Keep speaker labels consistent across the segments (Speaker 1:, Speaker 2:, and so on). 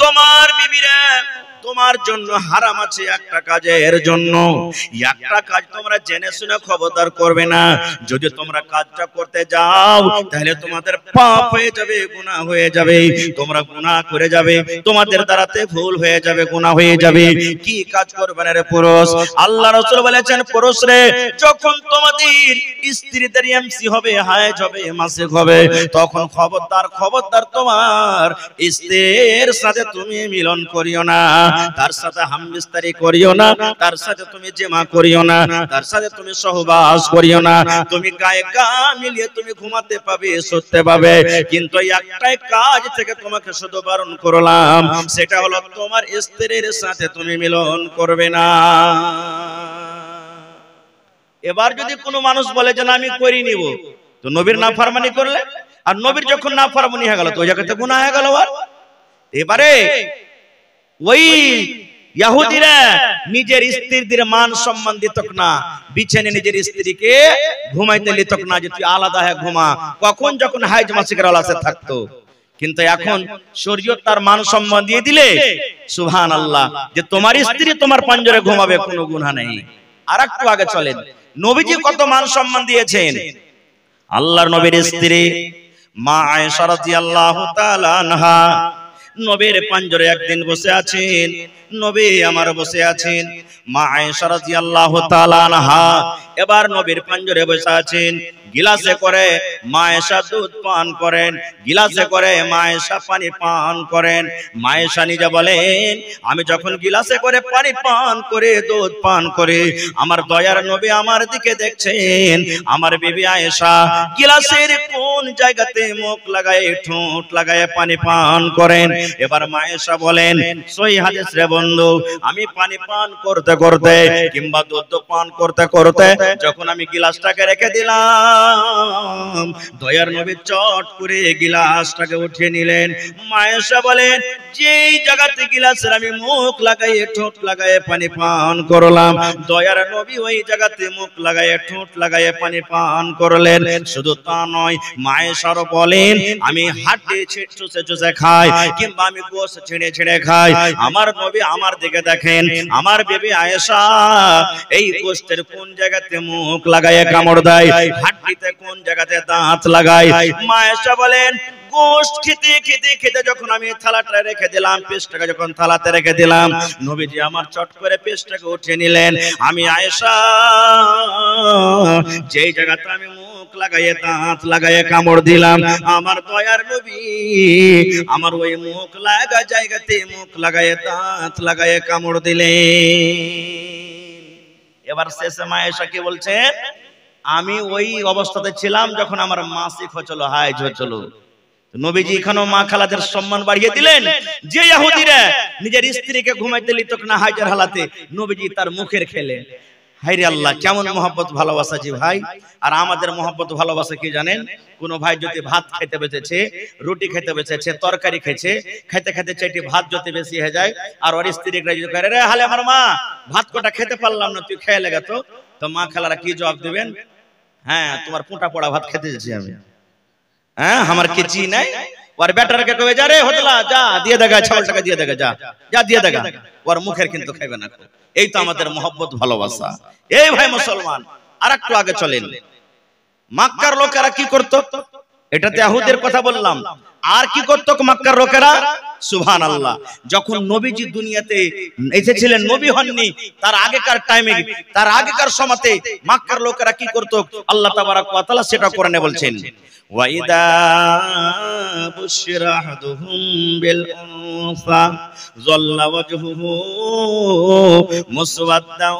Speaker 1: তোমার বিবিরা তোমার জন্য হারাম আছে একটা কাজের জন্য, একটা কাজ তোমরা জেনে শুনে খবরদার করবে না। যদি তোমরা কাজটা করতে যাও তাহলে তোমাদের পাপ হয়ে যাবে, গুনাহ হয়ে যাবে, তোমরা গুনাহ করে যাবে, তোমাদের দ্বারাতে ভুল হয়ে যাবে, গুনাহ হয়ে যাবে। কি কাজ করবে না রে পুরুষ? আল্লাহ রাসূল বলেছেন, পুরুষ রে, যখন তোমাদের স্ত্রীদের এমসি হবে, হায়েজ হবে, মাসিক হবে, তখন খবরদার খবরদার তোমার স্ত্রীর সাথে তুমি মিলন করিও না, তার সাথে হামবিস্তারি করিও না, তার সাথে তুমি জিমা করিও না, তার সাথে তুমি সহবাস করিও না। তুমি গায়ে গা মিলিয়ে তুমি ঘুমাতে পাবে, শুতে পাবে, কিন্তু একটাই কাজ থেকে তোমাকে শুধু বারণ করলাম, সেটা হলো তোমার স্ত্রীর সাথে তুমি মিলন করবে না। এবার যদি কোনো মানুষ বলে যে না আমি করে নিব, তো নবীর নাফরমানি করলে, আর নবীর যখন নাফরমানি হয়ে গেল তো ওই জায়গাতে গুনাহ হয়ে গেল। আর এবারে ওই ইহুদিরা নিজের স্ত্রীদের মান সম্মান দিত না, বিছানে নিজের স্ত্রীকে ঘুমাইতে দিত না যে তুই আলাদা হয়ে ঘুমা, কখন যখন হাইজ মাসিকের আলাসে থাকতো। কিন্তু এখন শরীয়ত তার মান সম্মান দিয়ে দিলে সুবহানাল্লাহ, যে তোমার স্ত্রী তোমার পাঞ্জরে ঘুমাবে, কোনো গুনাহ নেই। আর একটু আগে চলেন, নবীজি কত মান সম্মান দিয়েছেন। আল্লাহর নবীর স্ত্রী মা আয়েশা রাদিয়াল্লাহু তাআলা আনহা নবীর পাঞ্জরে একদিন বসে আছেন, নবী আমার বসে আছেন, মা আয়েশা রাদিয়াল্লাহু তাআলা আনহা এবার নবীর পাঞ্জরে বসে আছেন। গিলাসে করে মা আয়েশা দুধ পান করেন, গিলাসে করে মা আয়েশা পানি পান করেন। মা আয়েশা নিজে বলেন, আমি যখন গিলাসে করে পানি পান করে দুধ পান করে, আমার দয়ার নবী আমার দিকে দেখছেন, আমার বিবি আয়েশা গিলাসের কোন জায়গাতে মুখ লাগায়, ঠোঁট লাগায় পানি পান করেন। এবার মা আয়েশা বলেন, সহিহ হাদিস রে বন্ধু, আমি পানি পান করতে করতে কিংবা দুধ পান করতে করতে যখন আমি গিলাসটাকে রেখে দিলাম, দয়ার নবী চট করে গিলাসটাকে উঠিয়ে নিলেন। মা আয়েশা বলেন, যেই জায়গাতে গিলাসের আমি মুখ লাগাই, ঠোঁট লাগায় পানি পান করলাম, দয়ার নবী ওই জায়গাতে মুখ লাগায়, ঠোঁট লাগায় পানি পান করলেন। শুধু তা নয়, মা আয়েশা বলেন, আমি হাড্ডি চুষে চুষে খাই কিংবা আমি গোশত ছিঁড়ে ছিঁড়ে খাই, আমার নবী আমার দিকে দেখেন, আমার বিবি আয়েশা এই গোশতের কোন জায়গাতে মুখ লাগায় কামড় দেয়, হাড্ডিতে কোন জায়গাতে দাঁত লাগায়। মা আয়েশা বলেন, গোশত খেতে খেতে খেতে যখন আমি থালাটা রেখে দিলাম, পেস্টটাকে যখন থালাতে রেখে দিলাম, নবীজি আমার চট করে পেস্টটাকে উঠিয়ে নিলেন। আমি আয়েশা যেই জায়গাতে আমি মুখ লাগাইয়ে দাঁত লাগাইয়ে কামড় দিলাম, আমার দয়ার নবী আমার ওই মুখ লাগা জায়গাতে মুখ লাগাইয়ে দাঁত লাগাইয়ে কামড় দিলেন। এবার শেষে মা আয়েশা কি বলছেন, আমি ওই অবস্থাতে ছিলাম যখন আমার মাসিক হচ্ছিল, হাইজ হচ্ছিল। নবীজি এখানেও মা খালাদের সম্মান বাড়িয়ে দিলেন। যে ইহুদিরা নিজের স্ত্রীকে ঘুমাইতে দিত না হাইজের হালাতে, নবীজি তার মুখের খেলে। হায়রে আল্লাহ, কেমন মহব্বত ভালোবাসা জি ভাই। আর আমাদের মহব্বত ভালোবাসা কি জানেন, কোন ভাই যদি ভাত খেতে বসেছে, রুটি খেতে বসেছে, তরকারি খেয়েছে, খেতে খেতে চেটি ভাত যদি বেশি হয়ে যায়, আর ওর স্ত্রী যদি করে, রে হালে আমার মা ভাত কোটা খেতে পারলাম না, তুই খেয়ে লেগে, তো মা খালারা কি জবাব দেবেন, হ্যাঁ তোমার পোঁটা পড়া ভাত খেতে যাচ্ছি আমি, হ্যাঁ আমার কিছু নাই। ওর বেটারকে কবে, যা রে হোটেলা যা দিয়ে দেখা, 6 টাকা দিয়ে দেখা, যা যা দিয়ে দেখা, ওর মুখের কিন্তু খাইবে না। এই তো আমাদের মহব্বত ভালোবাসা। এই ভাই মুসলমান, আর একটু আগে চলেন, মক্কার লোকেরা কি করত, এটাতে ইহুদের কথা বললাম, আর কি করত মক্কার লোকেরা, সুবহানাল্লাহ। যখন নবীজি দুনিয়াতে এসেছিলেন, নবী হননি, তার আগেকার টাইমে, তার আগেকার সময়তে মক্কার লোকেরা কি করত, আল্লাহ তাবারাক ওয়া তাআলা সেটা কোরআনে বলছেন, ওয়াইদা বুশিরা আহাদুহুম বিল উনসা যাল্লা ওয়াজহুহু মুসওয়াদ্দাও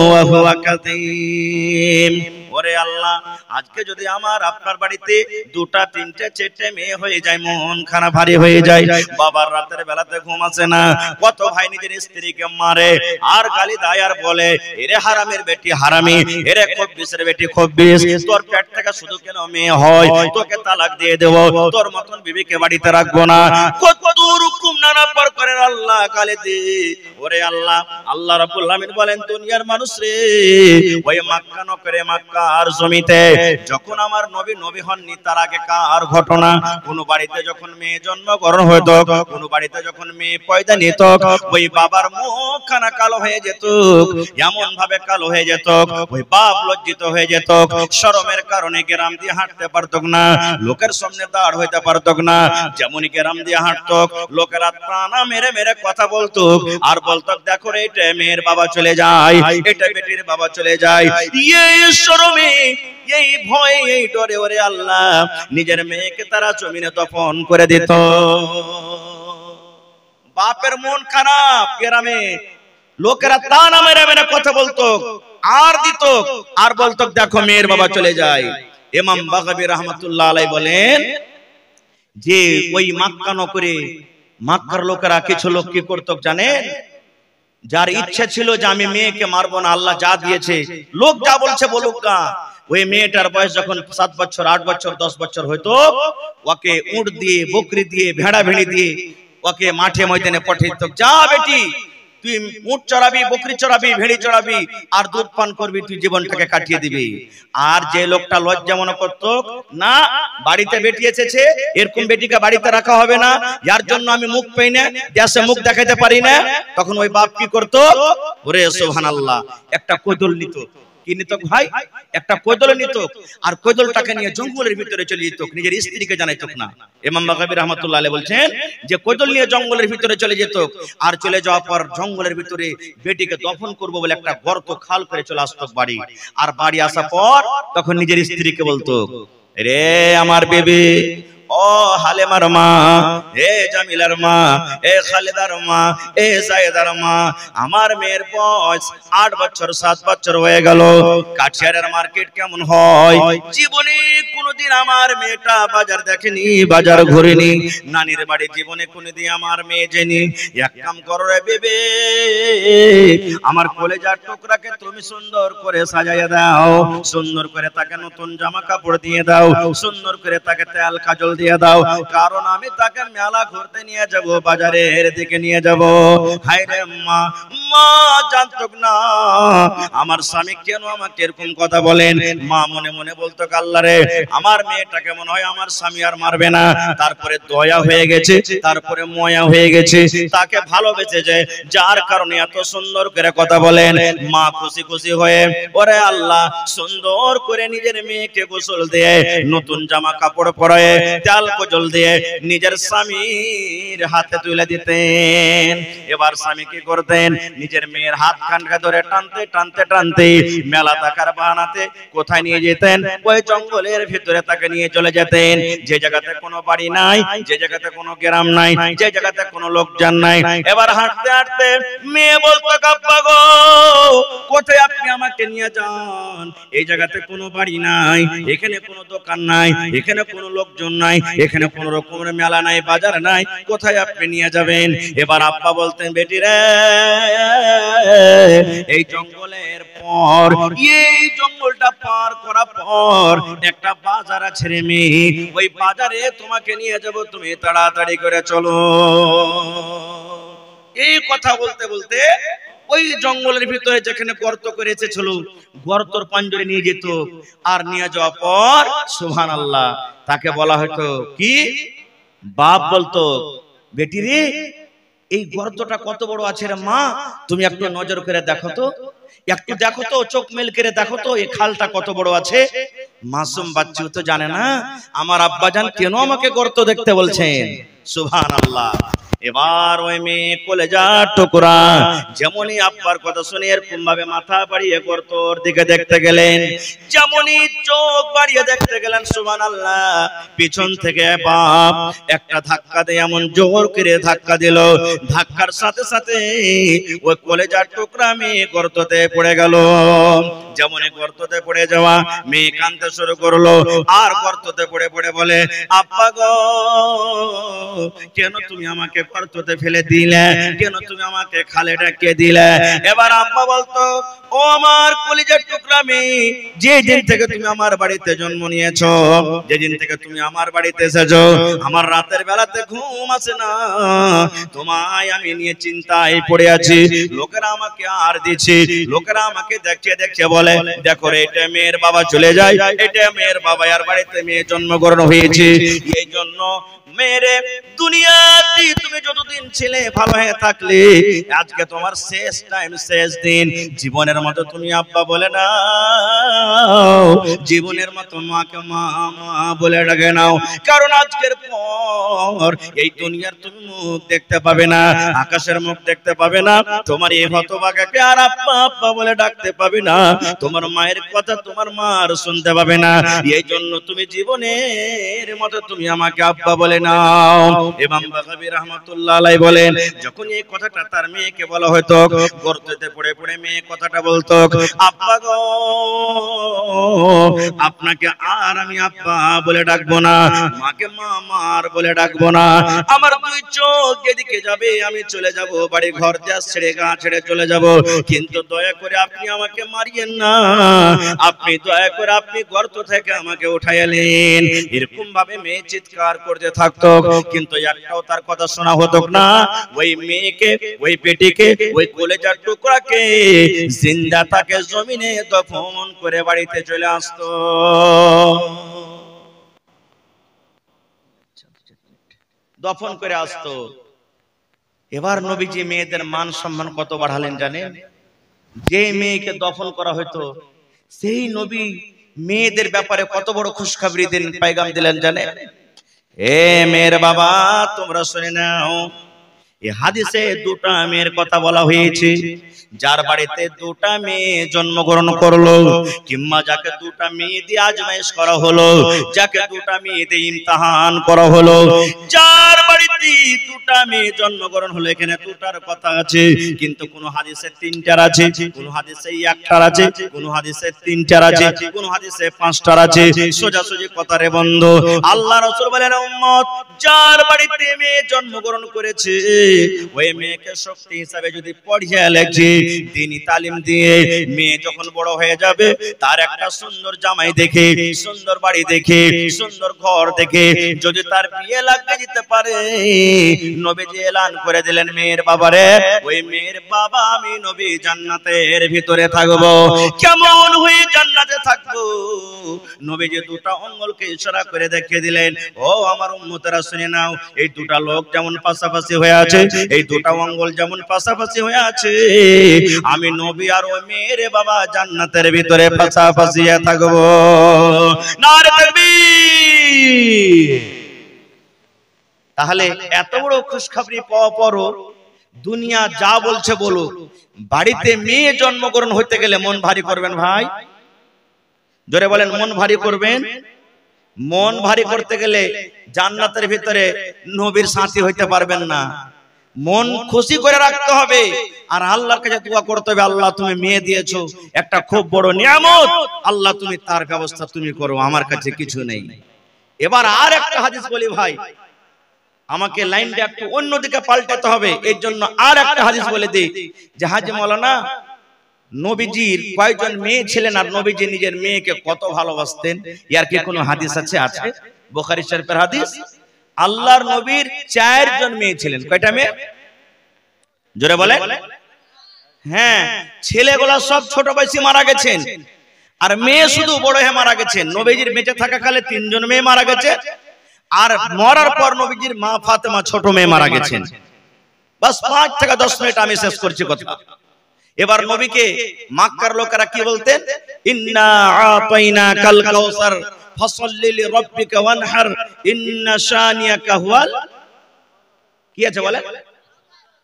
Speaker 1: ওয়া হুয়া কাযীম। ওরে আল্লাহ, আজকে যদি আমার আপনার বাড়িতে 2টা 3টে 4টে মেয়ে হয়ে যায়, মন খারাপ ভারী হয়ে যায়, বাবার রাতের বেলাতে ঘুম আসে না, কত ভাই নিজের স্ত্রীকে মারে আর গালি দেয় আর বলে, এরে হারামের বেটি হারামি, এরে খব্বিসের বেটি খব্বিস, তোর পেট থেকে শুধু কেন মেয়ে হয়, তোকে তালাক দিয়ে দেব, তোর মতন বিবিকে বাড়িতে রাখবো না, কত রকম নানা প্রকারের বলেন আল্লাহ খালিদি, ওরে আল্লাহ, আল্লাহ রাব্বুল আলামিন বলেন দুনিয়ার মানুষ রে, ওই মক্কা নগরে মক্কার জমিতে যখন আমার নবী নবী হননি তার আগে কার ঘটনা, কোন বাড়িতে যখন মেয়ে জন্মগ্রহণ হতো, কোন বাড়িতে যখন মেয়ে পয়দা নিত, ওই বাবার মুখখানা কালো হয়ে যেত, এমন ভাবে কালো হয়ে যেত, ওই বাপ লজ্জিত হয়ে যেত, শরমের কারণে গ্রাম দিয়ে হাঁটতে পারতো না, লোকের সামনে দাঁড় হইতে পারতো না। যেমনই গ্রাম দিয়ে হাঁটতো, লোকেরা টানা মেরে মেরে কথা বলতো আর বলতো দেখো রে এটা মেয়ের বাবা চলে যায়, এটা বেটির বাবা চলে যায়। এই শরমে, এই ভয়ে, এই ডরে ওরে আল্লাহ নিজের মেয়েকে তারা জমিনে দফন করে দিত। বাপের মন খারাপ, গ্রামে লোকেরা টানা মেরে মেরে কথা বলতো আর দিত আর বলতো দেখো মেয়ের বাবা চলে যায়। ইমাম বাগাবী রাহমাতুল্লাহ আলাইহি বলেন যে ওই মক্কা নগরে মক্কার লোকেরা কিছু লোক কি করতো জানেন, যার ইচ্ছা ছিল যে আমি মেয়েকে মারবো না, আল্লাহ যা দিয়েছে লোক যা বলছে বলুক না, ওই মেয়েটার বয়স যখন 7 বছর 8 বছর 10 বছর হইতো, ওকে উট দিয়ে বকরি দিয়ে ভেড়া ভেড়ি দিয়ে ওকে মাঠে ময়দানে পাঠিয়ে দিত, যা বেটি তুই উট চড়াবি, বকরি চড়াবি, ভেড়ি চড়াবি আর দুধ পান করবি, তুই জীবনটাকে কাটিয়ে দিবি। আর যে লোকটা লজ্জা মনে করতো না বাড়িতে বেটি এসেছে, এরকম বেটিকে বাড়িতে রাখা হবে না, যার জন্য আমি মুখ পাই না, দেশে মুখ দেখাতে পারি না, তখন ওই বাপ কি করতো, ওরে সুবহানাল্লাহ, একটা কোদল নিত। কি নিত ভাই? একটা কোদল নিত আর কোদলটাকে নিয়ে জঙ্গলের ভিতরে চলে যেত, নিজের স্ত্রীকে জানাইত না। ইমাম বাগাবী রাহমাতুল্লাহ আলাইহি বলছেন যে কোদল নিয়ে জঙ্গলের ভিতরে চলে যেত, আর চলে যাওয়ার পর জঙ্গলের ভিতরে বেটিকে দফন করবো বলে একটা গর্ত খাল করে চলে আসতো বাড়ি। আর বাড়ি আসার পর তখন নিজের স্ত্রীকে বলতো, রে আমার বেবি, ও হালেমার মা, এ জামিলার মা, এ খালেদার মা, এ সাইদার মা, আমার মেয়ের বয়স 8 বছর 7 বছর হয়ে গেল, কাঠিয়ারের মার্কেট কেমন হয়, জীবনে কোনোদিন আমার মেয়েটা বাজার দেখেনি, বাজার ঘুরেনি, নানির বাড়ি জীবনে কোনোদিন আমার মেয়ে জেনি, এক কাম করো রে বেবে, আমার কলেজার টুকরাকে তুমি সুন্দর করে সাজাইয়া দাও, সুন্দর করে তাকে নতুন জামা কাপড় দিয়ে দাও, সুন্দর করে তাকে তেল কাজল দিয়ে দাও, কারণ আমি তাকে মেলা ঘুরতে নিয়ে যাব, বাজারের দিকে নিয়ে যাব। হায় রে মা, মা জানতো না আমার স্বামী কেন আমাকে এরকম কথা বলেন। মা মনে মনে বলতো আল্লাহ রে, আমার মেয়েটাকে মনে হয় আমার স্বামী আর মারবে না, তারপরে দয়া হয়ে গেছে, তারপরে ময়া হয়ে গেছে, তাকে ভালোবেসেছে, যার কারণে এত সুন্দর করে কথা বলেন। মা খুশি খুশি হয়ে ওরে আল্লাহ সুন্দর করে নিজের মেয়েকে গোসল দিয়ে, নতুন জামা কাপড় পরায়ে, তেল কাজল দিয়ে নিজের স্বামীর হাতে তুলে দিতেন। এবার স্বামী কি করতেন, নিজের মেয়ের হাত খানকে ধরে টানতে টানতে টানতে মেলা দেখার বাহানাতে কোথায় নিয়ে যেতেন, ওই জঙ্গলের ভিতরে তাকে নিয়ে চলে যেতেন, যে জায়গাতে কোনো বাড়ি নাই, যে জায়গাতে কোনো গ্রাম নাই, যে জায়গাতে কোনো লোকজন নাই। এবার হাঁটতে হাঁটতে মেয়ে বলতো আব্বা গো কোথায় আপনি আমাকে নিয়ে যান, এই জায়গাতে কোনো বাড়ি নাই, এখানে কোনো দোকান নাই, এখানে কোনো লোকজন নাই, এখানে কোনো রকমের মেলা নাই, বাজার নাই, কোথায় আপনি নিয়ে যাবেন। এবার আব্বা বলতেন বেটি রে, এই জঙ্গলের পর, এই জঙ্গলটা পার করার পর একটা বাজার আছে রে মেয়ে, ওই বাজারে তোমাকে নিয়ে যাব, তুমি তাড়াতাড়ি করে চলো। এই কথা বলতে বলতে ওই জঙ্গলের ভিতরে যেখানে গর্ত করে এসেছিল, গর্তর পাঞ্জরে নিয়ে যেত, আর নিয়ে যাওয়ার পর সুবহানাল্লাহ তাকে বলা হতো কি, বাপ বলতো বেটি রে এই গর্তটা কত বড় আছে রে মা, তুমি একটু নজর করে দেখো তো, একটু দেখো তো, চোখ মেল করে দেখো তো এই খালটা কত বড় আছে। মাসুম বাচ্চা তো জানে না আমার আব্বাজান কেন আমাকে গর্ত দেখতে বলছেন। সুবহানাল্লাহ। এবার ওই মেয়ে কলেজার টুকরা যেমনই আব্বার কথা শুনে এরকম ভাবে মাথা বাড়িয়ে গর্তর দিকে দেখতে গেলেন, যেমনই চোখ বাড়িয়ে দেখতে গেলেন, সুবহানাল্লাহ পিছন থেকে বাপ একটা ধাক্কা দিয়ে এমন জোর করে ধাক্কা দিল, ধাক্কার সাথে সাথে ওই কলেজার টুকরা মেয়ে গর্ততে পড়ে গেল। যেমনই গর্ততে পড়ে যাওয়া, মেয়ে কাঁদতে শুরু করলো, আর গর্ততে পড়ে পড়ে বলে আব্বা গো কেন তুমি আমাকে আমাকে গর্ততে ফেলে দিলে, কেন তুমি আমাকে খালে ঢেকে দিলে? এবার আব্বা বলতো, ও আমার কলিজার টুকরা মেয়ে, যে দিন থেকে তুমি আমার বাড়িতে জন্ম নিয়েছো, যে দিন থেকে তুমি আমার বাড়িতে এসেছো, আমার রাতের বেলাতে ঘুম আসে না, তোমায় আমি নিয়ে চিন্তায় পড়ে আছি। লোকেরা আমাকে আর দিচ্ছে, লোকেরা আমাকে দেখে দেখে বলে, দেখো রে, এটা মেয়ের বাবা চলে যায়, এটা মেয়ের বাবা, আর বাড়িতে মেয়ে জন্মগ্রহণ হয়েছে। এই জন্য মেরে দুনিয়াতে তুমি যতদিন ছিলে ভালো হয়ে থাকলে, আজকে তোমার শেষ টাইম, শেষ দিন। জীবনের মতো তুমি আব্বা বলে নাও, জীবনের মতো মাকে মা মা বলে ডাকে নাও, কারণ আজকের পর এই দুনিয়ার তুমি মুখ দেখতে পাবে না, আকাশের মুখ দেখতে পাবে না, তোমার এই হতভাগাকে আর আব্বা আব্বা বলে ডাকতে পাবে না, তোমার মায়ের কথা তোমার মার শুনতে পাবে না। এই জন্য তুমি জীবনের মতো তুমি আমাকে আব্বা বলে নাও। ইমাম বাগাবী রাহমাতুল্লাহ আলাইহি বলেন, যখন এই কথাটা তার মেয়েকে বলা হতো, গর্তে পড়ে পড়ে মেয়ে কথাটা বলতো, আব্বা গো, আপনাকে আর আমি আব্বা বলে ডাকবো না, মাকে মা মার বলে ডাকবো না, আমার দুই চোখ যেদিকে যাবে আমি চলে যাব, বাড়ি ঘর দেশ ছেড়ে গা ছেড়ে চলে যাব, কিন্তু দয়া করে আপনি আমাকে মারিয়েন না, আপনি দয়া করে আপনি গর্ত থেকে আমাকে উঠাইলেন। এরকম ভাবে মেয়ে চিৎকার করতে থাকতো, কিন্তু একটাও তার কথা শোনা হতো না। ওই মেয়েকে, ওই পেটিকে, ওই কলেজার টুকরাকে জিন্দা তাকে জমিনে দফন করে বাড়িতে চলে আসতো। দফন করে আসতো। এবার নবীজি মেয়েদের মান সম্মান কত বাড়ালেন জানেন? যে মেয়েকে দফন করা হতো, সেই নবী মেয়েদের ব্যাপারে কত বড় খুশখবরি দিন, পায়গাম দিলেন জানেন? এ মেয়ের বাবা, তোমরা শুনে নাও, এই হাদিসে দুটা মেয়ের কথা বলা হয়েছে। যার বাড়িতে দুটা মেয়ে জন্মগ্রহণ করলো, কিংবা যাকে দুটা মেয়ে দিয়ে আজমাইশ করা হলো, যাকে দুটা মেয়ে দিয়ে ইমতিহান করা হলো, যার বাড়িতে দুটা মেয়ে জন্মগ্রহণ হলো, এখানে দুটার কথা আছে, কিন্তু কোন হাদিসে তিনটার আছে, কোন হাদিসে একটার আছে, কোন হাদিসে তিনটার আছে, কোন হাদিসে পাঁচটার আছে। সোজাসুজি কথা রে বন্ধু, আল্লাহ রাসূল বলেন, উম্মত, যার বাড়িতে মেয়ে জন্মগ্রহণ করেছে, ওই মেয়েকে শক্তি হিসাবে যদি পড়িয়ে লেখে, দ্বীনি তালিম দিয়ে, মেয়ে যখন বড় হয়ে যাবে, তার একটা সুন্দর জামাই দেখে, সুন্দর বাড়ি দেখে, সুন্দর ঘর দেখে যদি তার বিয়ে লাগবে যেতে পারে, নবীজি এলান করে দিলেন, মেয়ের বাবারে, ওই মেয়ের বাবা আমি নবী জান্নাতের ভিতরে থাকবো। কেমন হয়ে জান্নাতে থাকবো? নবীজি দুটা আঙ্গুলকে ইশারা করে দেখিয়ে দিলেন, ও আমার উম্মতেরা শুনে নাও, এই দুটা লোক যেমন পাশাপাশি হয়ে আছে, এই দুটা আঙ্গুল যেমন পাশাপাশি হয়ে আছে, আমি নবী আর ওই মেয়ের বাবা জান্নাতের ভিতরে পাশাপাশি থাকবো। নারে তাকবীর! তাহলে এত বড় খুশখবরি পাওয়া পরও দুনিয়া যা বলছে বলুক, বাড়িতে মেয়ে জন্মগ্রহণ হতে গেলে মন ভারী করবেন ভাই। জোরে বলেন, মন ভারী করবেন। মন ভারী করতে গেলে জান্নাতের ভিতরে নবীর সাথী হইতে পারবেন না। মন খুশি করে রাখতে হবে, আর আল্লাহর কাছে দোয়া করতে হবে, আল্লাহ তুমি মেয়ে দিয়েছো, একটা খুব বড় নিয়ামত, আল্লাহ তুমি তার ব্যবস্থা তুমি করো, আমার কাছে কিছু নেই। এবার আর একটা হাদিস বলি ভাই, আমাকে লাইনটা একটু অন্যদিকে পাল্টাতে হবে, এর জন্য আর একটা হাদিস বলে দিই যে, হাজী মাওলানা নবীজির কয়জন মেয়ে ছিলেন, আর নবীজি নিজের মেয়েকে কত ভালোবাসতেন, এর কি কোনো হাদিস আছে? আছে, বুখারী শরীফের হাদিস। আল্লাহর নবীর 4 জন মেয়ে ছিলেন। কয়টা মেয়ে? জোরে বলে। হ্যাঁ, ছেলেগুলা সব ছোট বয়সী মারা গেছেন, আর মেয়ে শুধু বড় হয়ে মারা গেছেন। নবীজির বেঁচে থাকাকালে 3 জন মেয়ে মারা গেছে, আর মরার পর নবীজির মা ফাতেমা ছোট মেয়ে মারা গেছেন। বাস 5 থেকে 10 মিনিট আমি শেষ করছি কথা। এবার নবীকে মক্কার লোকেরা কি বলতেন? ইন্না আতাইনাকাল কাউসার ফাসাল্লি লিরাব্বিকা ওয়ানহার ইন্না শানিয়াকা হুয়াল, কি আছে বলে?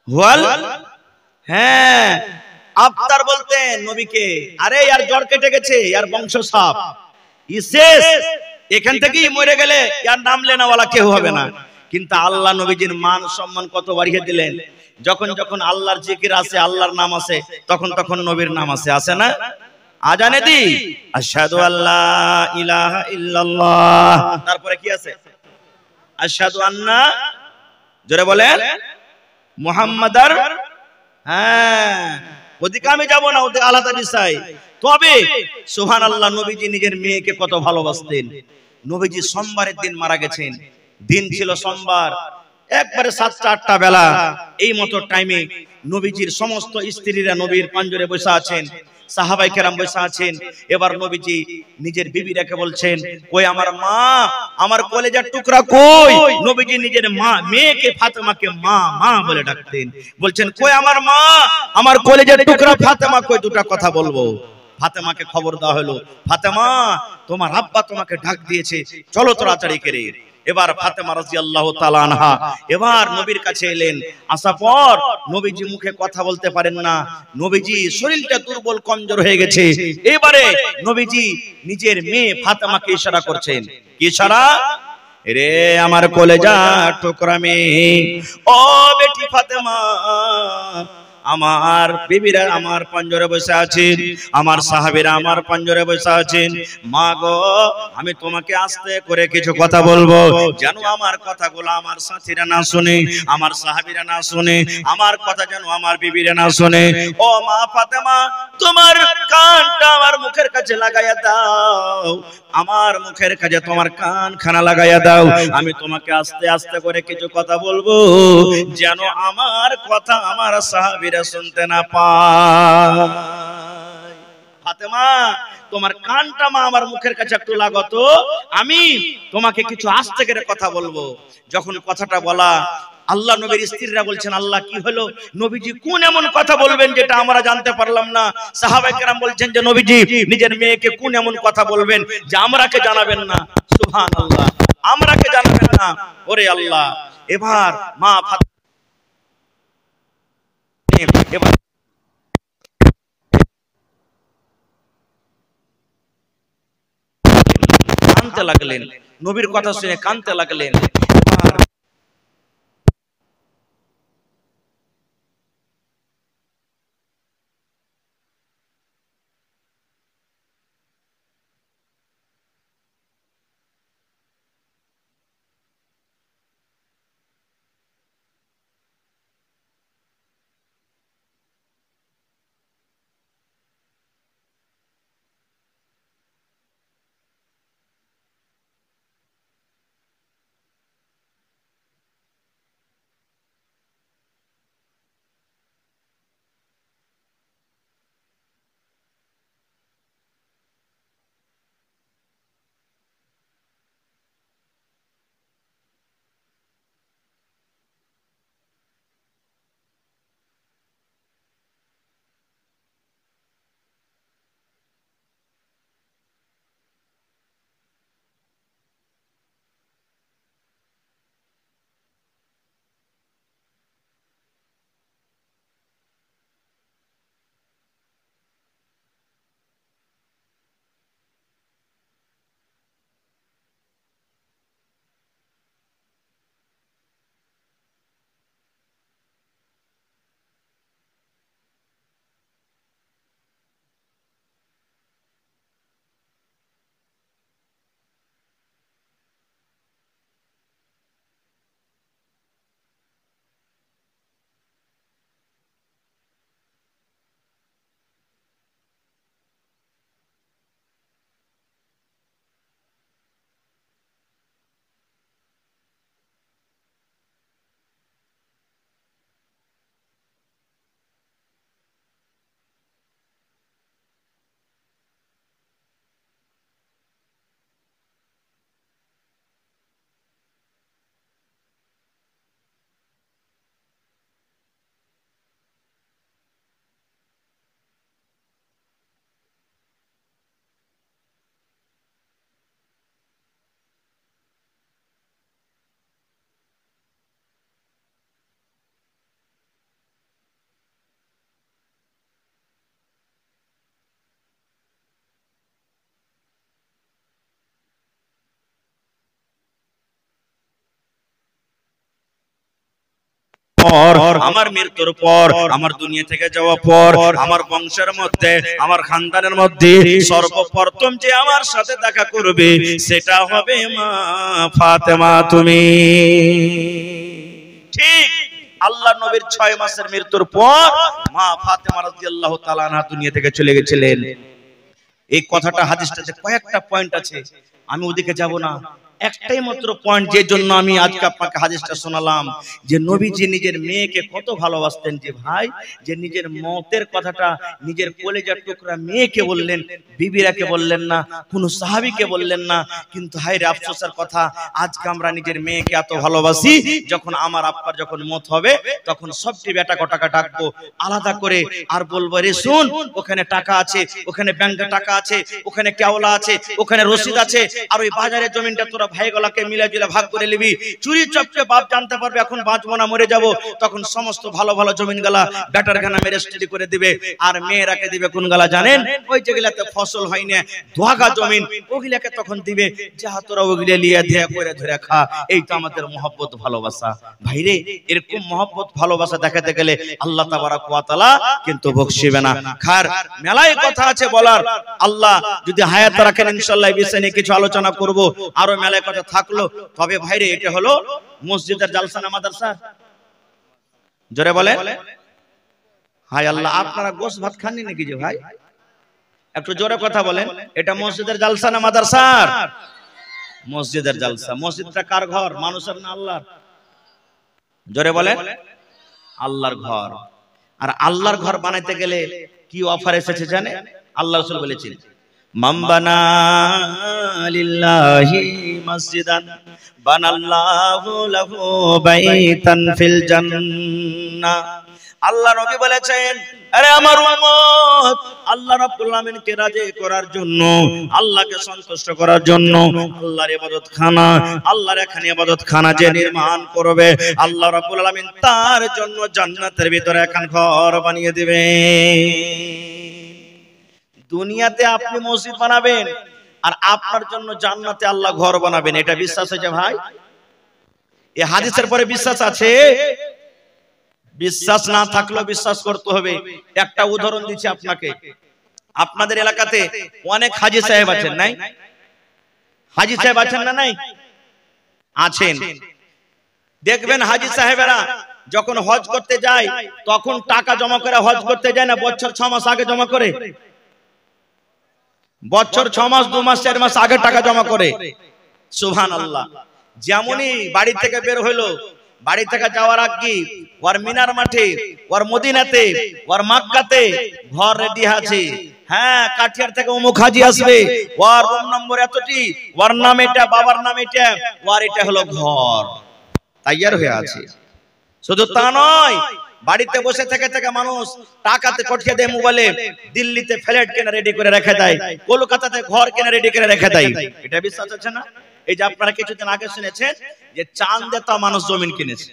Speaker 1: হুয়াল। হ্যাঁ, আফতার বলতেন নবীকে, আরে ইয়ার জ্বর কেটে গেছে, ইয়ার বংশ সাফ, ই শেষ, এখান থেকেই মরে গেলে ইয়ার নাম লেনাওয়ালা কেউ হবে না। কিন্তু আল্লাহ নবীজির মান সম্মান কত বাড়িয়ে দিলেন। যখন যখন আল্লাহর জিকির আছে, আল্লাহর নাম আছে, তখন তখন নবীর নাম আছে, আছে না? আজানে দি আশহাদু আল্লা ইলাহা ইল্লাল্লাহ, তারপরে কি আছে? আশহাদু আন্না জোরে বলেন মুহাম্মাদার। হ্যাঁ, ওদিকে আমি যাব না, ওদিকে আলাদা বিষয়। তবে সুবহানাল্লাহ, নবীজি নিজের মেয়েকে কত ভালোবাসতেন। নবীজি সোমবারের দিন মারা গেছেন, দিন ছিল সোমবার, একবারে 7টা-8টা বেলা, এই মতো টাইমে নবীজির সমস্ত স্ত্রীরা নবীর পাঞ্জরে বসে আছেন, সাহাবাই কেরাম বসে আছেন। এবার নবীজি নিজের বিবি রেখে বলছেন, কই আমার মা, আমার কলেজার টুকরা কই? নবীজি নিজের মা মেয়েকে ফাতেমাকে মা মা বলে ডাকতেন। বলছেন, কই আমার মা, আমার কলেজার টুকরা ফাতেমা কই? দুটা কথা বলবো। ফাতেমাকে খবর দেওয়া হলো, ফাতেমা তোমার আব্বা তোমাকে ডাক দিয়েছে, চলো তাড়াতাড়ি করে। এবার ফাতেমা রাদিয়াল্লাহু তাআলা আনহা এবার নবীর কাছে এলেন। আসার পর নবীজি মুখে কথা বলতে পারেন না, নবীজি শরীরটা দুর্বল কমজোর হয়ে গেছে। এবারে নবীজি নিজের মেয়ে ফাতেমাকে ইশারা করছেন। কি ইশারা? রে আমার কলেজা টুকরা মেয়ে, ও বেটি ফাতেমা, আমার বিবিরা আমার পাঞ্জরে বসে আছেন, আমার সাহাবীরা আমার পাঞ্জরে বসে আছেন। মা গো, আমি তোমাকে আস্তে করে কিছু কথা বলবো, যেন আমার কথাগুলো আমার সাথীরা না শুনে, আমার সাহাবীরা না শুনে, আমার কথা যেন আমার বিবিরা না শুনে। ও মা ফাতেমা, তোমার কানটা আমার মুখের কাছে লাগাইয়া দাও, আমার মুখের কাছে তোমার কান খানা লাগাইয়া দাও। আমি তোমাকে আস্তে আস্তে করে কিছু কথা বলবো, যেন আমার কথা আমার সাহাবীরা শুনতে না পায়। ফাতেমা, তোমার কানটা মা আমার মুখের কাছে একটু লাগাতো, আমি তোমাকে কিছু আস্তে করে কথা বলবো। যখন কথাটা বলা, আল্লাহ নবীর স্ত্রীরা বলছেন, আল্লাহ কি হলো? নবীজি কোন এমন কথা বলবেন যেটা আমরা জানতে পারলাম না? সাহাবায়ে কেরাম বলছেন যে নবীজি নিজের মেয়েকে কোন এমন কথা বলবেন যে আমরাকে জানাবেন না? সুবহানাল্লাহ, আমরাকে জানাবেন না। ওরে আল্লাহ! এবার মা ফাতেমা এবার কাঁদতে লাগলেন, নবীর কথা শুনে কাঁদতে লাগলেন। এবার আমার মৃত্যুর পর, আমার দুনিয়া থেকে যাওয়ার পর, আমার বংশের মধ্যে, আমার খানদানের মধ্যে সর্বপ্রথম যে আমার সাথে দেখা করবে সেটা হবে মা ফাতেমা তুমি। ঠিক আল্লাহ নবীর 6 মাসের মৃত্যুর পর মা ফাতেমা রাদিয়াল্লাহু তাআলা আনহা দুনিয়া থেকে চলে গেছিলেন। এই কথাটা হাদিসটাতে কয়েকটা পয়েন্ট আছে, আমি ওদিকে যাব না। একটাই মাত্র পয়েন্ট, যে জন্য আমি আজকে আপনাকে হাদিসটা শোনালাম, যে নবীজি নিজের মেয়েকে কত ভালোবাসতেন, যে ভাই যে নিজের মতের কথাটা নিজের কলেজার টুকরা মেয়েকে বললেন, বিবিরাকে বললেন না, কোন সাহাবীকে বললেন না। কিন্তু হায় রে আফসোসের কথা, আজকে আমরা নিজের মেয়েকে এত ভালোবাসি, যখন আমার আব্বার যখন মত হবে তখন সবটি বেটা কটাকা ডাকবো আলাদা করে, আর বলবো রে শুন, ওখানে টাকা আছে, ওখানে ব্যাংকে টাকা আছে, ওখানে কেওলা আছে, ওখানে রসিদ আছে, আর ওই বাজারের জমিনটা তোরা ভাইগুলাকে মিলে জুলে ভাগ করে নিবি। চুরি চপকে বাপ জানতে পারবে এখন বাঁচবো না মরে যাব, তখন সমস্ত ভালো ভালো জমিন গালা বেটার গানা মেরে স্টাডি করে দিবে, আর মেয়েরাকে দিবে কোন গালা জানেন, ওই যেগুলাতে ফসল হয় না ধোয়াগা জমিন, ওগুলাকে তখন দিবে, যা তোরা ওগুলা লিয়ে দিয়ে করে ধরে খা। এই তো আমাদের মহব্বত ভালোবাসা। ভাইরে এরকম মহব্বত ভালোবাসা দেখাতে গেলে আল্লাহ তাবারাক ওয়া তাআলা কিন্তু বকশিবে না। খার মেলায় কথা আছে বলার, আল্লাহ যদি হায়াত রাখেন ইনশাআল্লাহ এই বিষয়ে নিয়ে কিছু আলোচনা করব, আরো মেলায় কথা থাকলো। তবে ভাইরে এটা হলো মসজিদের জালসা না মাদ্রাসা? জোরে বলেন। হায় আল্লাহ, আপনারা গোশ ভাত খাননি নাকি যে ভাই? একটু জোরে কথা বলেন, এটা মসজিদের জালসা না মাদ্রাসার? মসজিদের জালসা। মসজিদটা কার ঘর, মানুষের না আল্লাহর? জোরে বলেন। আল্লাহর ঘর। আর আল্লাহর ঘর বানাইতে গেলে কি অফার এসেছে জানে? আল্লাহ রাসূল বলেছেন, মান বানা লিল্লাহি মসজিদান বানাল্লাহু লাহু বাইতান ফিল জান্নাহ। আল্লাহ নবী বলেছেন, আরে আমার উম্মত, আল্লাহ রাব্বুল আমিনকে রাজি করার জন্য, আল্লাহকে সন্তুষ্ট করার জন্য আল্লাহর ইবাদতখানা, আল্লাহর এখানে ইবাদতখানা যে নির্মাণ করবে, আল্লাহ রাব্বুল আমিন তার জন্য জান্নাতের ভিতরে একখান ঘর বানিয়ে দিবেন। দুনিয়াতে আপনি মসজিদ বানাবেন, আর আপনার জন্য জান্নাতে আল্লাহ ঘর বানাবেন। এটা বিশ্বাস হয়েছে ভাই? এই হাদিসের পরে বিশ্বাস আছে? বিশ্বাস না থাকলেও বিশ্বাস করতে হবে। একটা উদাহরণ দিচ্ছি আপনাকে। আপনাদের এলাকাতে অনেক হাজী সাহেব আছেন, নাই? হাজী সাহেব আছেন না নাই? আছেন। দেখবেন হাজী সাহেবেরা যখন হজ করতে যায় তখন টাকা জমা করে হজ করতে যায় না, বছর 6 মাস আগে জমা করে? বছর 6 মাস 2 মাস 4 মাস আগে টাকা জমা করে। সুবহানাল্লাহ। যেমনই বাড়ি থেকে বের হইলো, বাড়ি থেকে যাওয়ার আগে ওর মিনার মাঠে, ওর মদিনাতে, ওর মক্কাতে ঘর রেডি আছে। হ্যাঁ, কাঠিয়ার থেকে অমুক হাজী আসবে, ওর রুম নম্বর এতটি, ওর নাম এটা, বাবার নাম এটা, ওর এটা হলো ঘর তৈয়ার হয়ে আছে। শুধু তা নয়, বাড়িতে বসে থেকে থেকে মানুষ টাকাতে পাঠিয়ে দেয় মোবাইলে, দিল্লিতে ফ্ল্যাট কেনা রেডি করে রেখে দেয়, কলকাতাতে ঘর কেনা রেডি করে রেখে দেয়। এটা বিশ্বাস আছে না? এই যে আপনারা কিছুদিন আগে শুনেছেন যে চাঁদে তা মানুষ জমিন কিনেছে,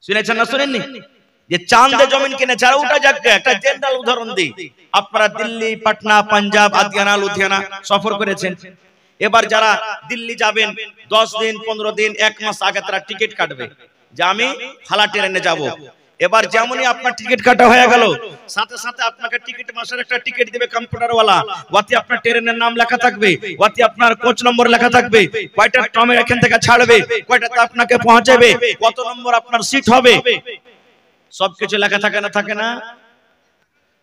Speaker 1: শুনেছেন না শুনেননি? যে চাঁদে জমিন কিনেছে। আর ওটা যাক একটা জেনারেল উদাহরণ দিই, আপনারা দিল্লি, পাটনা, পাঞ্জাব, আদিয়ানা, লুধিয়ানা সফর করেছেন। এবার যারা দিল্লি যাবেন 10 দিন 15 দিন 1 মাস আগে তারা টিকিট কাটবে যে আমি ফালা ট্রেনে যাব। এবার যেমনই আপনার টিকিট কাটা হয়ে গেল, সাথে সাথে আপনাকে টিকিট মাসের একটা টিকিট দিবে কম্পিউটারওয়ালা, ওতে আপনার ট্রেনের নাম লেখা থাকবে, ওতে আপনার কোচ নম্বর লেখা থাকবে, কয়টা ট্রামে এখান থেকে ছাড়বে, কয়টাতে আপনাকে পৌঁছাবে, কত নম্বর আপনার সিট হবে, সবকিছু লেখা থাকে না থাকে না?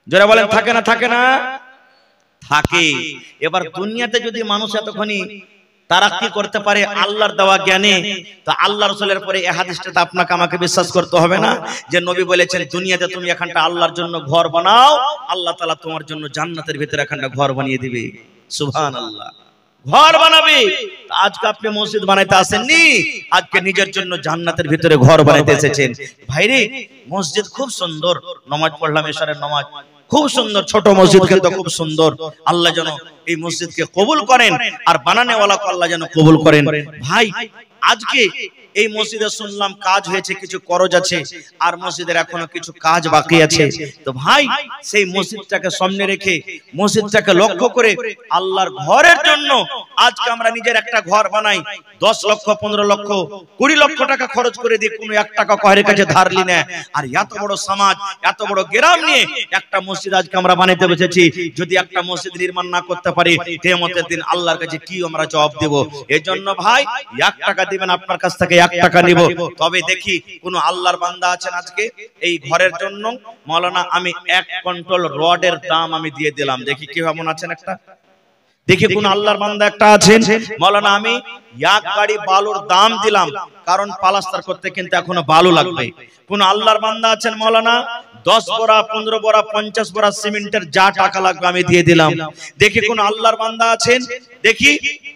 Speaker 1: যারা বলেন থাকে না থাকে না? থাকে। এবার দুনিয়াতে যদি মানুষ এতখানি তারাক্কি করতে পারে আল্লাহর দেওয়া জ্ঞানে, তো আল্লাহ রাসূলের পরে এই হাদিসটা আপনাকে আমাকে বিশ্বাস করতে হবে না যে নবী বলেছেন দুনিয়াতে তুমি এখানটা আল্লাহর জন্য ঘর বানাও, আল্লাহ তাআলা তোমার জন্য জান্নাতের ভিতরে এখানটা ঘর বানিয়ে দিবে। সুবহানাল্লাহ। ঘর বানাবে। আজকে আপনি মসজিদ বানাইতে আসেননি, আজকে নিজের জন্য জান্নাতের ভিতরে ঘর বানাইতে এসেছেন। ভাইরে মসজিদ খুব সুন্দর, নামাজ পড়লাম এশারের নামাজ, খুব সুন্দর, ছোট মসজিদ কিন্তু খুব সুন্দর। আল্লাহ যেন এই মসজিদকে কবুল করেন, আর বানানে ওয়ালাকে আল্লাহ যেন কবুল করেন। ভাই আজকে এই মসজিদে শুনলাম কাজ হয়েছে, কিছু করজ আছে, আর মসজিদের এখনো কিছু কাজ বাকি আছে। তো ভাই সেই মসজিদটাকে সামনে রেখে, মসজিদটাকে লক্ষ্য করে আল্লাহর ঘরের জন্য আজকে আমরা নিজের একটা ঘর বানাই, 10 লক্ষ 15 লক্ষ 20 লক্ষ টাকা খরচ করে দিয়ে কোনো 1 টাকা কারোর কাছে ধার লি না। আর এত বড় সমাজ, এত বড় গ্রাম নিয়ে একটা মসজিদ আজকে আমরা বানাইতে বসেছি। যদি একটা মসজিদ নির্মাণ না করতে পারি, কিয়ামতের দিন আল্লাহর কাছে কি আমরা জবাব দেব? এজন্য ভাই 1 টাকা দিবেন, আপনার কাছ থেকে 1 টাকা নিব। তবে দেখি কোন আল্লাহর বান্দা আছেন আজকে এই ঘরের জন্য মাওলানা আমি 1 কুইন্টাল রডের দাম আমি দিয়ে দিলাম, দেখি কি এমন আছেন একটা, দেখি কোন আল্লাহর বান্দা একটা আছেন মাওলানা আমি 1 গাড়ি বালুর দাম দিলাম, কারণ প্লাস্টার করতে কিন্তু এখনো বালু লাগবে। কোন আল্লাহর বান্দা আছেন মাওলানা 10 বড়া 15 বড়া 50 বড়া সিমেন্টের যা টাকা লাগবে আমি দিয়ে দিলাম। দেখি কোন আল্লাহর বান্দা আছেন, দেখি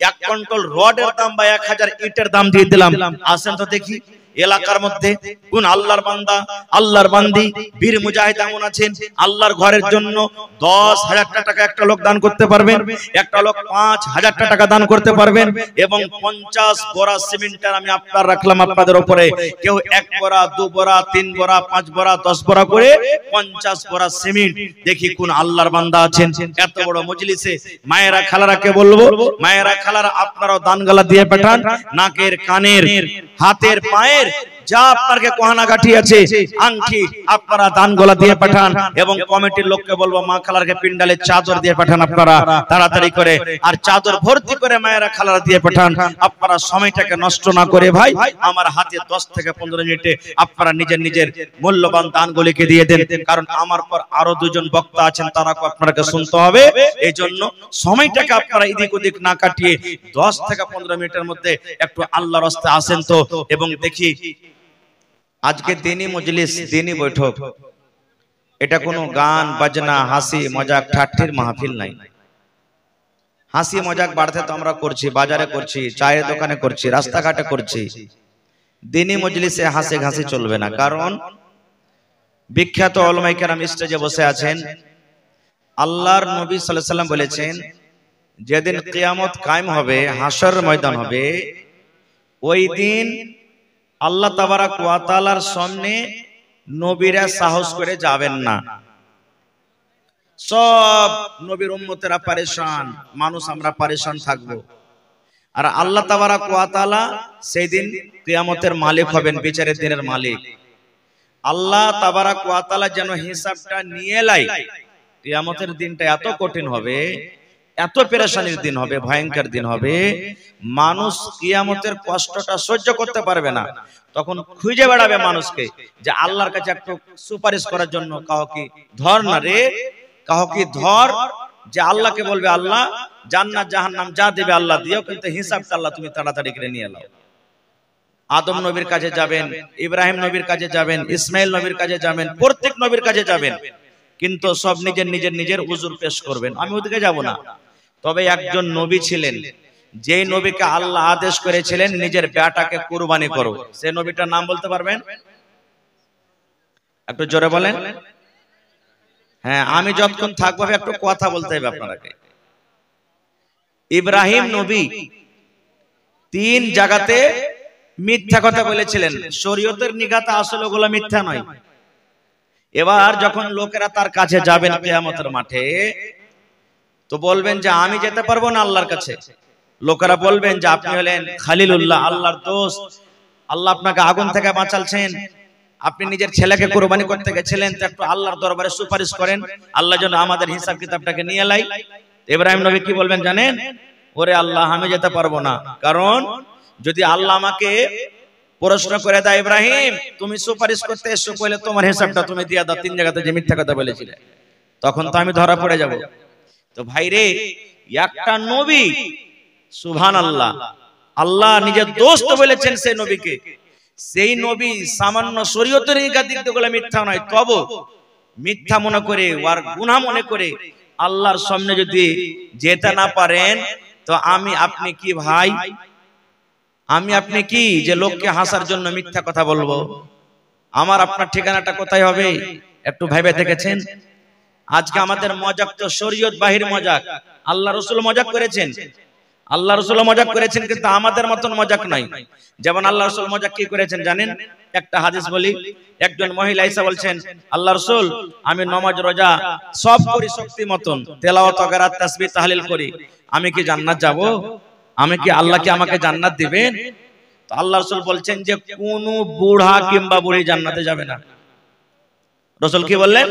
Speaker 1: 1 কুইন্টাল রডের দাম বা 1000 ইটের দাম দিয়ে দিলাম, আসেন তো দেখি এলাকার মধ্যে কোন আল্লাহর বান্দা আল্লাহর বান্দি বীর মুজাহিদ এমন আছেন আল্লাহর ঘরের জন্য 10,000 টাকা একটা লোক দান করতে পারবেন, একটা লোক 5,000 টাকা দান করতে পারবেন, এবং 50 বড়া সিমেন্টের আমি আপনার রাখলাম আপনাদের উপরে, কেউ 1 বড়া 2 বড়া 3 বড়া 5 বড়া 10 বড়া করে 50 বড়া সিমেন্ট। দেখি কোন আল্লাহর বান্দা আছেন এত বড় মজলিসে। মায়েরা খালারাকে বলবো, মায়েরা খালারা আপনারাও দানগালা দিয়ে পাঠান, নাকের কানের হাতের পায়ের যা আপনার গহনা গাঠি আছে আংটি আপনারা দান গলা দিয়ে পাঠান, এবং কমিটির লোককে বলবো মা খালারকে পিন্ডালে চাদর দিয়ে পাঠান আপনারা তাড়াতাড়ি করে, আর চাদর ভর্তি করে মায়েরা খালারা দিয়ে পাঠান। আপনারা সময়টাকে নষ্ট না করে ভাই আমার হাতে 10 থেকে 15 মিনিটে আপনারা নিজের নিজের মূল্যবান দানগুলিকে দিয়ে দেন, কারণ আমার পর আরো 2 জন বক্তা আছেন তারাকে আপনাকে শুনতে হবে। এই জন্য সময়টাকে আপনারা এদিক ওদিক না কাটিয়ে 10 থেকে 15 মিনিটের মধ্যে একটু আল্লাহর রাস্তায় আসেন তো। এবং দেখি আজকে দিনই মজলিস দিনই বৈঠক, এটা কোনো গান বাজনা হাসি মজাক ঠাট্টির মাহফিল নাই। হাসি মজাক বাড়তে তো আমরা করছি, বাজারে করছি, চায়ের দোকানে করছি, রাস্তাঘাটে করছি, দিনই মজলিসে হাসি ঘাসি চলবে না। কারণ বিখ্যাত উলামায়ে কেরাম স্টেজে বসে আছেন, আল্লাহর নবী সাল্লাল্লাহু আলাইহি ওয়াসাল্লাম বলেছেন যেদিন কিয়ামত কায়েম হবে, হাসর ময়দান হবে, ওই দিন আল্লাহ তাবারাক ওয়া তাআলার সামনে নবীরা সাহস করে যাবেন না, সব নবীর উম্মতেরা পরেশান, মানুষ আমরা পরেশান থাকব। আর আল্লাহ তাবারাক ওয়া তাআলা সেই দিন কিয়ামতের মালিক হবেন, বিচারের দিনের মালিক। আল্লাহ তাবারাক ওয়া তাআলা যেন হিসাবটা নিয়ে লাই। কিয়ামতের দিনটা এত কঠিন হবে, এত পেরেশানির দিন হবে, ভয়ঙ্কর দিন হবে, মানুষ কিয়ামতের কষ্টটা সহ্য করতে পারবে না। তখন খুঁজে বেড়াবে মানুষকে যে আল্লাহর কাছে একটু সুপারিশ করার জন্য, কাউকে ধর না রে, কাউকে ধর, যে আল্লাহকে বলবে আল্লাহ জান্নাত জাহান্নাম যা দেবে আল্লাহ দিও, কিন্তু হিসাবটা আল্লাহ তুমি তাড়াতাড়ি করে নিয়ে নাও। আদম নবীর কাছে যাবেন, ইব্রাহিম নবীর কাছে যাবেন, ইসমাইল নবীর কাছে যাবেন, প্রত্যেক নবীর কাছে যাবেন, কিন্তু সব নিজের নিজের নিজের উজুর পেশ করবেন। আমি ওদিকে যাব না। তবে একজন নবী ছিলেন, যে নবীকে আল্লাহ আদেশ করেছিলেন নিজের বেটাকে কুরবানি করো, সেই নবীটার নাম বলতে পারবেন? একটু জোরে বলেন। হ্যাঁ, আমি যতক্ষণ থাকবো একটু কথা বলতে হবে আপনাকে। ইব্রাহিম নবী 3 জায়গাতে মিথ্যা কথা বলেছিলেন, শরীয়তের নিগাতে আসলে ওগুলো মিথ্যা নয়। এবার যখন লোকেরা তার কাছে যাবেন কিয়ামতের মাঠে, তো বলবেন যে আমি যেতে পারবো না আল্লাহর কাছে। লোকেরা বলবেন যে আপনি হলেন খলিলুল্লাহ, আল্লাহর দোস্ত, আল্লাহ আপনাকে আগুন থেকে বাঁচালছেন, আপনি নিজের ছেলেকে কুরবানি করতে গেছিলেন, তো একটু আল্লাহর দরবারে সুপারিশ করেন, আল্লাহ যেন আমাদের হিসাব কিতাবটাকে নিয়ে লাই। ইব্রাহিম নবী কি বলবেন জানেন? ওরে আল্লাহ আমি যেতে পারবো না, কারণ যদি আল্লাহ আমাকে প্রশ্ন করে দেয় ইব্রাহিম তুমি সুপারিশ করতে এসো, কইলে তোমার হিসাবটা তুমি দিয়ে দাও 3 জায়গাতে যে মিথ্যা কথা বলেছিলে, তখন তো আমি ধরা পড়ে যাব। তো ভাইরে, একটা নবী, সুবহানাল্লাহ, আল্লাহ নিজের দোস্ত বলেছেন সেই নবীকে, সেই নবী সামান্য শরীয়তের দিক থেকে মিথ্যা নয়, তবে মিথ্যা মনে করে আর গুনাহ মনে করে আল্লাহর সামনে যদি যেতে না পারেন, তো আমি আপনি কি ভাই, আমি আপনি কি যে লোককে হাসার জন্য মিথ্যা কথা বলবো? আমার আপনার ঠিকানাটা কোথায় হবে একটু ভেবে দেখেছেন? আজকে আমাদের মজাক তো শরীয়ত বাহির মজাক, আল্লাহ রাসূল মজাক করেছেন, আল্লাহ রাসূল মজাক করেছেন, কিন্তু আমাদের মতন মজাক নাই। যেমন আল্লাহ রাসূল মজাক কি করেছেন জানেন? একটা হাদিস বলি, একজন মহিলা এসে বলছেন আল্লাহ রাসূল আমি নামাজ রোজা সব করি শক্তি মতন, তেলাওয়াত ওয়াগেরা তাসবিহ তাহলিল করি, আমি কি জান্নাত যাব? আমি কি আল্লাহ কি আমাকে জান্নাত দিবেন? তো আল্লাহ রাসূল বলছেন যে কোন বুড়া কিংবা বুড়ি জান্নাতে যাবে না। রাসূল কি বললেন?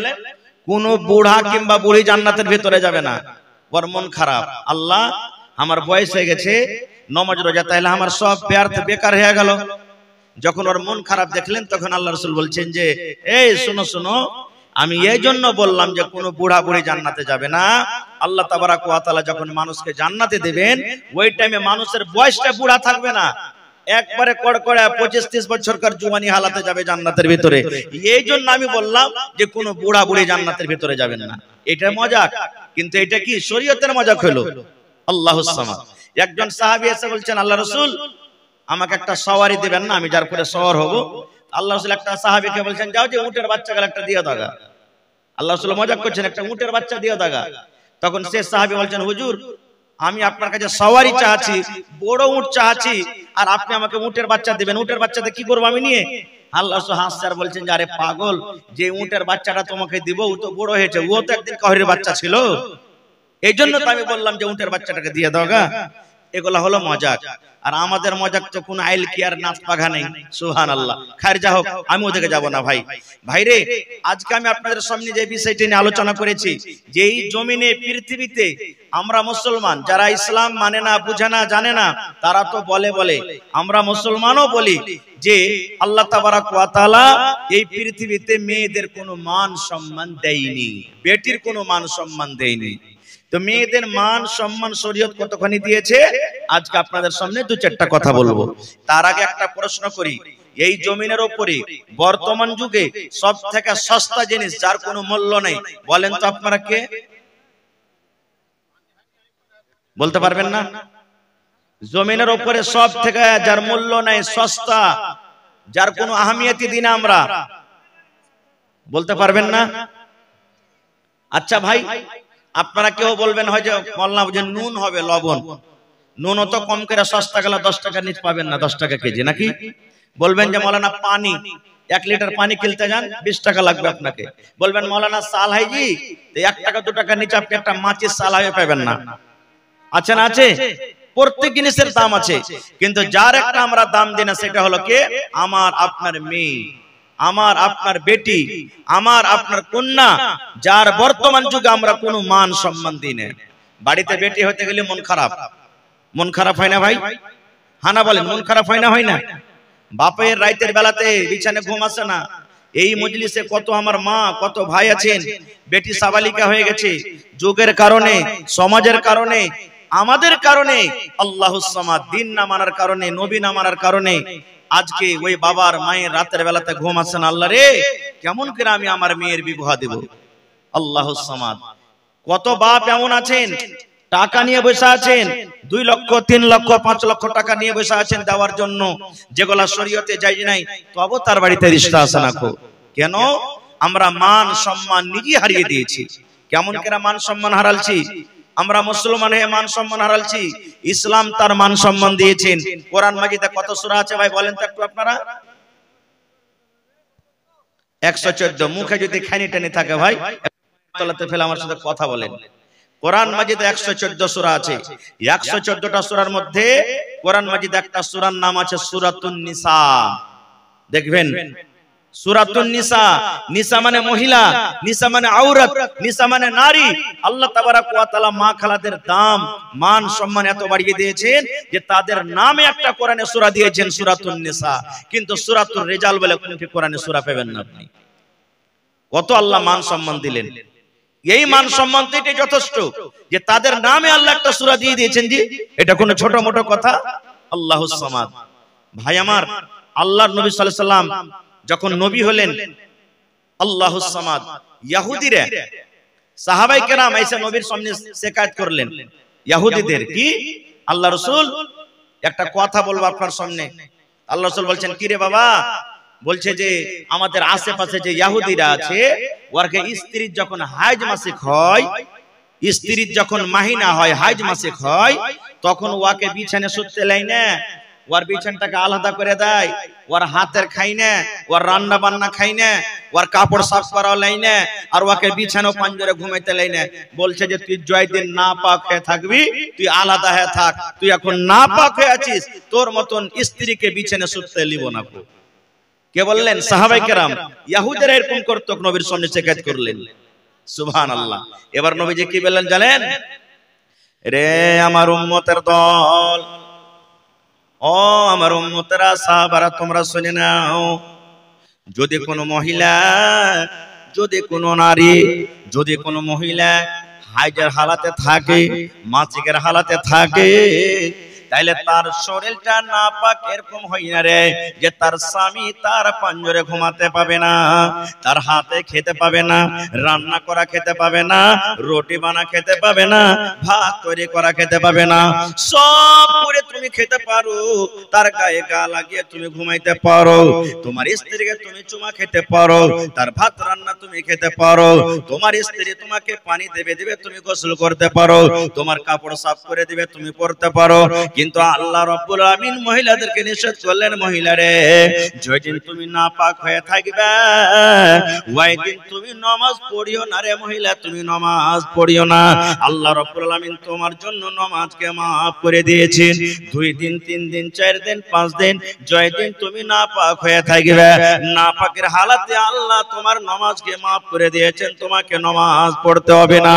Speaker 1: কোন বুড়া কিংবা বুড়ি জান্নাতের ভিতরে যাবে না। ওর মন খারাপ, আল্লাহ আমার বয়স হয়ে গেছে, নামাজ রোজা তাইলে আমার সব ব্যর্থ বেকার হয়ে গেল, যখন ওর মন খারাপ দেখলেন তখন আল্লাহ রাসূল বলছেন যে এই শোনো শোনো, আমি এই জন্য বললাম যে কোনো বুড়া বুড়ি জান্নাতে যাবে না। আল্লাহ তাবারাক ওয়া তাআলা যখন মানুষকে জান্নাতে দেবেন ওই টাইমে মানুষের বয়সটা বুড়া থাকবে না, একবারে কড়কড়া 25-30 বছরকার জওয়ানি হালাতে যাবে জান্নাতের ভিতরে। এই জন্য আমি বললাম যে কোনো বুড়া বুড়ি জান্নাতের ভিতরে যাবেন না। এটা মজাক, কিন্তু এটা কি শরীয়তের মজাক হলো? আল্লাহুস সামাদ। একজন সাহাবী এসে বলছেন আল্লাহ রাসূল আমাকে একটা সওয়ারি দিবেন না, আমি যার পরে সওয়ার হব। আল্লাহ রাসূল একটা সাহাবীকে বলছেন যাও যে উটের বাচ্চাকে একটা দিয়ে দাও। আল্লাহ রাসূল মজাক করছেন, একটা উটের বাচ্চা দিয়ে দাও। তখন সে সাহাবী বলছেন হুজুর আমি আপনার কাছে সওয়ারি চাচ্ছি, বড় উট চাচ্ছি, আর আপনি আমাকে উটের বাচ্চা দিবেন, উটের বাচ্চাতে কি করব আমি নিয়ে? আল্লাহ রাসূল হাসছেন বলছেন যে আরে পাগল, যে উটের বাচ্চাটা তোমাকে দিব ও তো বড় হয়েছে, ও তো একদিন কাহরের বাচ্চা ছিল, এই জন্য তো আমি বললাম যে উটের বাচ্চাটাকে দিয়ে দাও গা। এগুলা হলো মজাক। আর আমাদের মজাক তো কোন আইল কি আর নাচ পাঘা নেই। সুবহানাল্লাহ। খায়ের যা হোক, আমি ওদিকে যাব না ভাই। ভাইরে আজকে আমি আপনাদের সামনে যে বিষয়টি নিয়ে আলোচনা করেছি, যে এই জমিনে পৃথিবীতে আমরা মুসলমান যারা ইসলাম মানে না, বুঝে না, জানে না, তারা তো বলে আমরা মুসলমানও বলি যে আল্লাহ তাবারাক ওয়া তাআলা এই পৃথিবীতে মেয়েদের কোনো মান সম্মান দেয়নি, বেটির কোনো মান সম্মান দেয়নি। তো মেয়েদের মান সম্মান শরীয়ত কতখানি দিয়েছে আজকে আপনাদের সামনে দু চারটা কথা বলবো। তার আগে একটা প্রশ্ন করি, এই জমিনের উপরে বর্তমান যুগে সব থেকে সস্তা জিনিস যার কোনো মূল্য নেই, বলেন তো আপনারা কে? বলতে পারবেন না? জমিনের উপরে সব থেকে যার মূল্য নাই, সস্তা, যার কোনো আহমিয়তি দিন আমরা, বলতে পারবেন না? আচ্ছা ভাই আপনারা কেউ বলবেন হয়তো মল্লা যে নুন হবে, লবণ, নুন তো কম করে সস্তা গেলে 10 টাকা নিচ পাবেন না, 10 টাকা কেজি নাকি? বলবেন যে মৌলানা পানি, 1 লিটার পানি কিনতে যান 20 টাকা লাগবে আপনাকে। বলবেন মৌলানা সাল হাইজি, 1 টাকা 2 টাকা নিচে আপনি একটা মাছের সাল হাই পাবেন না। আছে না? আছে। প্রত্যেক জিনিসের দাম আছে, কিন্তু যার একটা আমরা দাম দিই না সেটা হলো কে? আমার আপনার মেয়ে, আমার আপনার বেটি, আমার আপনার কন্যা, যার বর্তমান যুগে আমরা কোনো মান সম্মান দিই না। বাড়িতে বেটি হতে গেলে মন খারাপ, মন খারাপ হয় না ভাই? হানা বলেন, মন খারাপ হয় না? হয় না? বাপের রাতের বেলাতে বিছানে ঘুম আসে না। এই মজলিসে কত আমার মা, কত ভাই আছেন, বেটি সাবালিকা হয়ে গেছে, যুগের কারণে, সমাজের কারণে, আমাদের কারণে, আল্লাহুস সামাদ দিন না মানার কারণে, নবী না মানার কারণে আজকে ওই বাবার মায়ের রাতের বেলাতে ঘুম আসে না। আল্লাহ রে, কেমন করে আমি আমার মেয়ের বিবাহ দেব? আল্লাহুস সামাদ। কত বাপ এমন আছেন টাকা নিয়ে বসে আছেন, 2 লক্ষ 3 লক্ষ 5 লক্ষ টাকা নিয়ে বসে আছেন দেওয়ার জন্য, যেগুলা শরীয়তে জায়েজ নাই, তবে তার বাড়িতে রিশতা আসে না। কেন? আমরা মান সম্মান নিজে হারিয়ে দিয়েছি। কেমন করে মান সম্মান হারালছি? আমরা মুসলমান হয়ে মান সম্মান হারালছি। ইসলাম তার মান সম্মান দিয়েছেন। কোরআন মাজিদে কত সূরা আছে ভাই বলেন তো একটু আপনারা? 114। মুখে যদি খানি টানি থাকে ভাই তলাতে ফেলে আমার সাথে কথা বলেন। কোরআন মাজিদে 114 সূরা আছে। 114টা সূরার মধ্যে কোরআন মাজিদে একটা সূরার নাম আছে সূরাতুন নিসা। দেখবেন সূরাতুন নিসা, নিসা মানে মহিলা, নিসা মানে আওরাত, নিসা মানে নারী। আল্লাহ তাবারাক ওয়া তাআলা মা খালাদের দাম, মান সম্মান এত বাড়িয়ে দিয়েছেন যে তাদের নামে একটা কোরআনে সূরা দিয়েছেন সূরাতুন নিসা, কিন্তু সূরাতুর রিজাল বলে কোনটি কোরআনে সূরা পাবেন না আপনি। কত আল্লাহ মান সম্মান দিলেন। এই মান সম্মান তো এটাই যথেষ্ট যে তাদের নামে আল্লাহ একটা সূরা দিয়ে দিয়েছেন। জি, এটা কোনো ছোট মোটো কথা? আল্লাহুস সামাদ। ভাই আমার, আল্লাহর নবী সাল্লাল্লাহু আলাইহি সাল্লাম যখন নবী হলেন, আল্লাহুস সামাদ, ইহুদিরা সাহাবায়ে কেরাম এসে নবীর সামনে শিকায়ত করলেন ইহুদিদের, কি আল্লাহ রাসূল একটা কথা বলবো আপনার সামনে। আল্লাহ রাসূল বলছেন কি রে বাবা? বলছে যে আমাদের আশেপাশে যে ইহুদিরা আছে, ওরকে স্ত্রীর যখন হাইজ মাসিক হয়, স্ত্রীর যখন মাহিনা হয়, হাইজ মাসিক হয়, তখন ওকে বিছানে শুতে লাই না, ওর বিছানটাকে আলাদা করে দেয়, ওর হাতের খাই না, ওর রান্না বান্না খাই না, ওর কাপড় সাফ করা লাই না, আর ওকে বিছানো পাঞ্জরে ঘুমাইতে লাই না। বলছে যে তুই জয়দিন না পাক হয়ে থাকবি, তুই আলাদা হয়ে থাক, তুই এখন না পাক হয়ে আছিস, তোর মতন স্ত্রীকে বিছানে শুতে লিব না। কে বললেন? সাহাবায়ে কেরাম। ইহুদিরা এরকম করত, নবীর সামনে শিকায়ত করলেন। সুবহানাল্লাহ। এবার নবীজি কি বললেন জানেন? রে আমার উম্মতের দল, ও আমার উম্মতেরা সাহাবারা তোমরা শুনে নাও, যদি কোনো মহিলা, যদি কোনো নারী, যদি কোনো মহিলা হাইজের হালাতে থাকে, মাসিকের হালাতে থাকে, তাইলে তার শরীরটা নাপাক এরকম হয় না রে যে তার স্বামী তার পাঞ্জরে ঘুমাতে পাবে না, তার হাতে খেতে পাবে না, রান্না করা খেতে পাবে না, রুটি বানা খেতে পাবে না, ভাত তৈরি করা খেতে পাবে না। সব করে তুমি খেতে পারো, তার গায়ে গা লাগিয়ে তুমি ঘুমাইতে পারো, তোমার স্ত্রীকে তুমি চুমা খেতে পারো, তার ভাত রান্না তুমি খেতে পারো, তোমার স্ত্রী তোমাকে পানি দেবে দেবে তুমি গোসল করতে পারো, তোমার কাপড় সাফ করে দিবে তুমি পরতে পারো। কিন্তু আল্লাহ রাব্বুল আমিন মহিলাদেরকে নিষেধ করলেন, মহিলারে যেদিন তুমি নাপাক হয়ে থাকবে ওই দিন তুমি নামাজ পড়িও না রে মহিলা, তুমি নামাজ পড়িও না। আল্লাহ রাব্বুল আমিন তোমার জন্য নামাজকে maaf করে দিয়েছেন। 2 দিন 3 দিন 4 দিন 5 দিন যেদিন তুমি নাপাক হয়ে থাকবে, নাপাকের হালাতে আল্লাহ তোমার নামাজকে maaf করে দিয়েছেন, তোমাকে নামাজ পড়তে হবে না।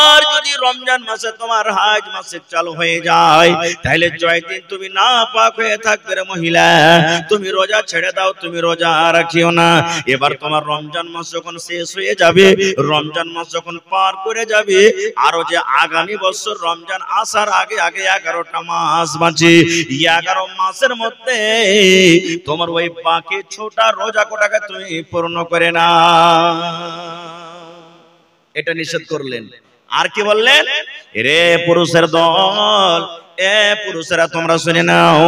Speaker 1: আর যদি রমজান মাসে তোমার হাজ মাসে চালু হয়ে যায়, তাহলে যেদিন তুমি নাপাক হয়ে থাকবে রে মহিলা, তুমি রোজা ছেড়ে দাও, তুমি রোজা রাখিও না। এবার তোমার রমজান মাস যখন শেষ হয়ে যাবে, রমজান মাস যখন পার করে যাবে, আরো যে আগামী বছর রমজান আসার আগে আগে 11টা মাস বাঁচে, 11 মাসের মধ্যে তোমার ওই বাকি ছোটা রোজা কোটাকে তুমি পূর্ণ করে না, এটা নিষেধ করলেন। আর কি বললেন, রে পুরুষের দল, এ পুরুষেরা তোমরা শুনে নাও,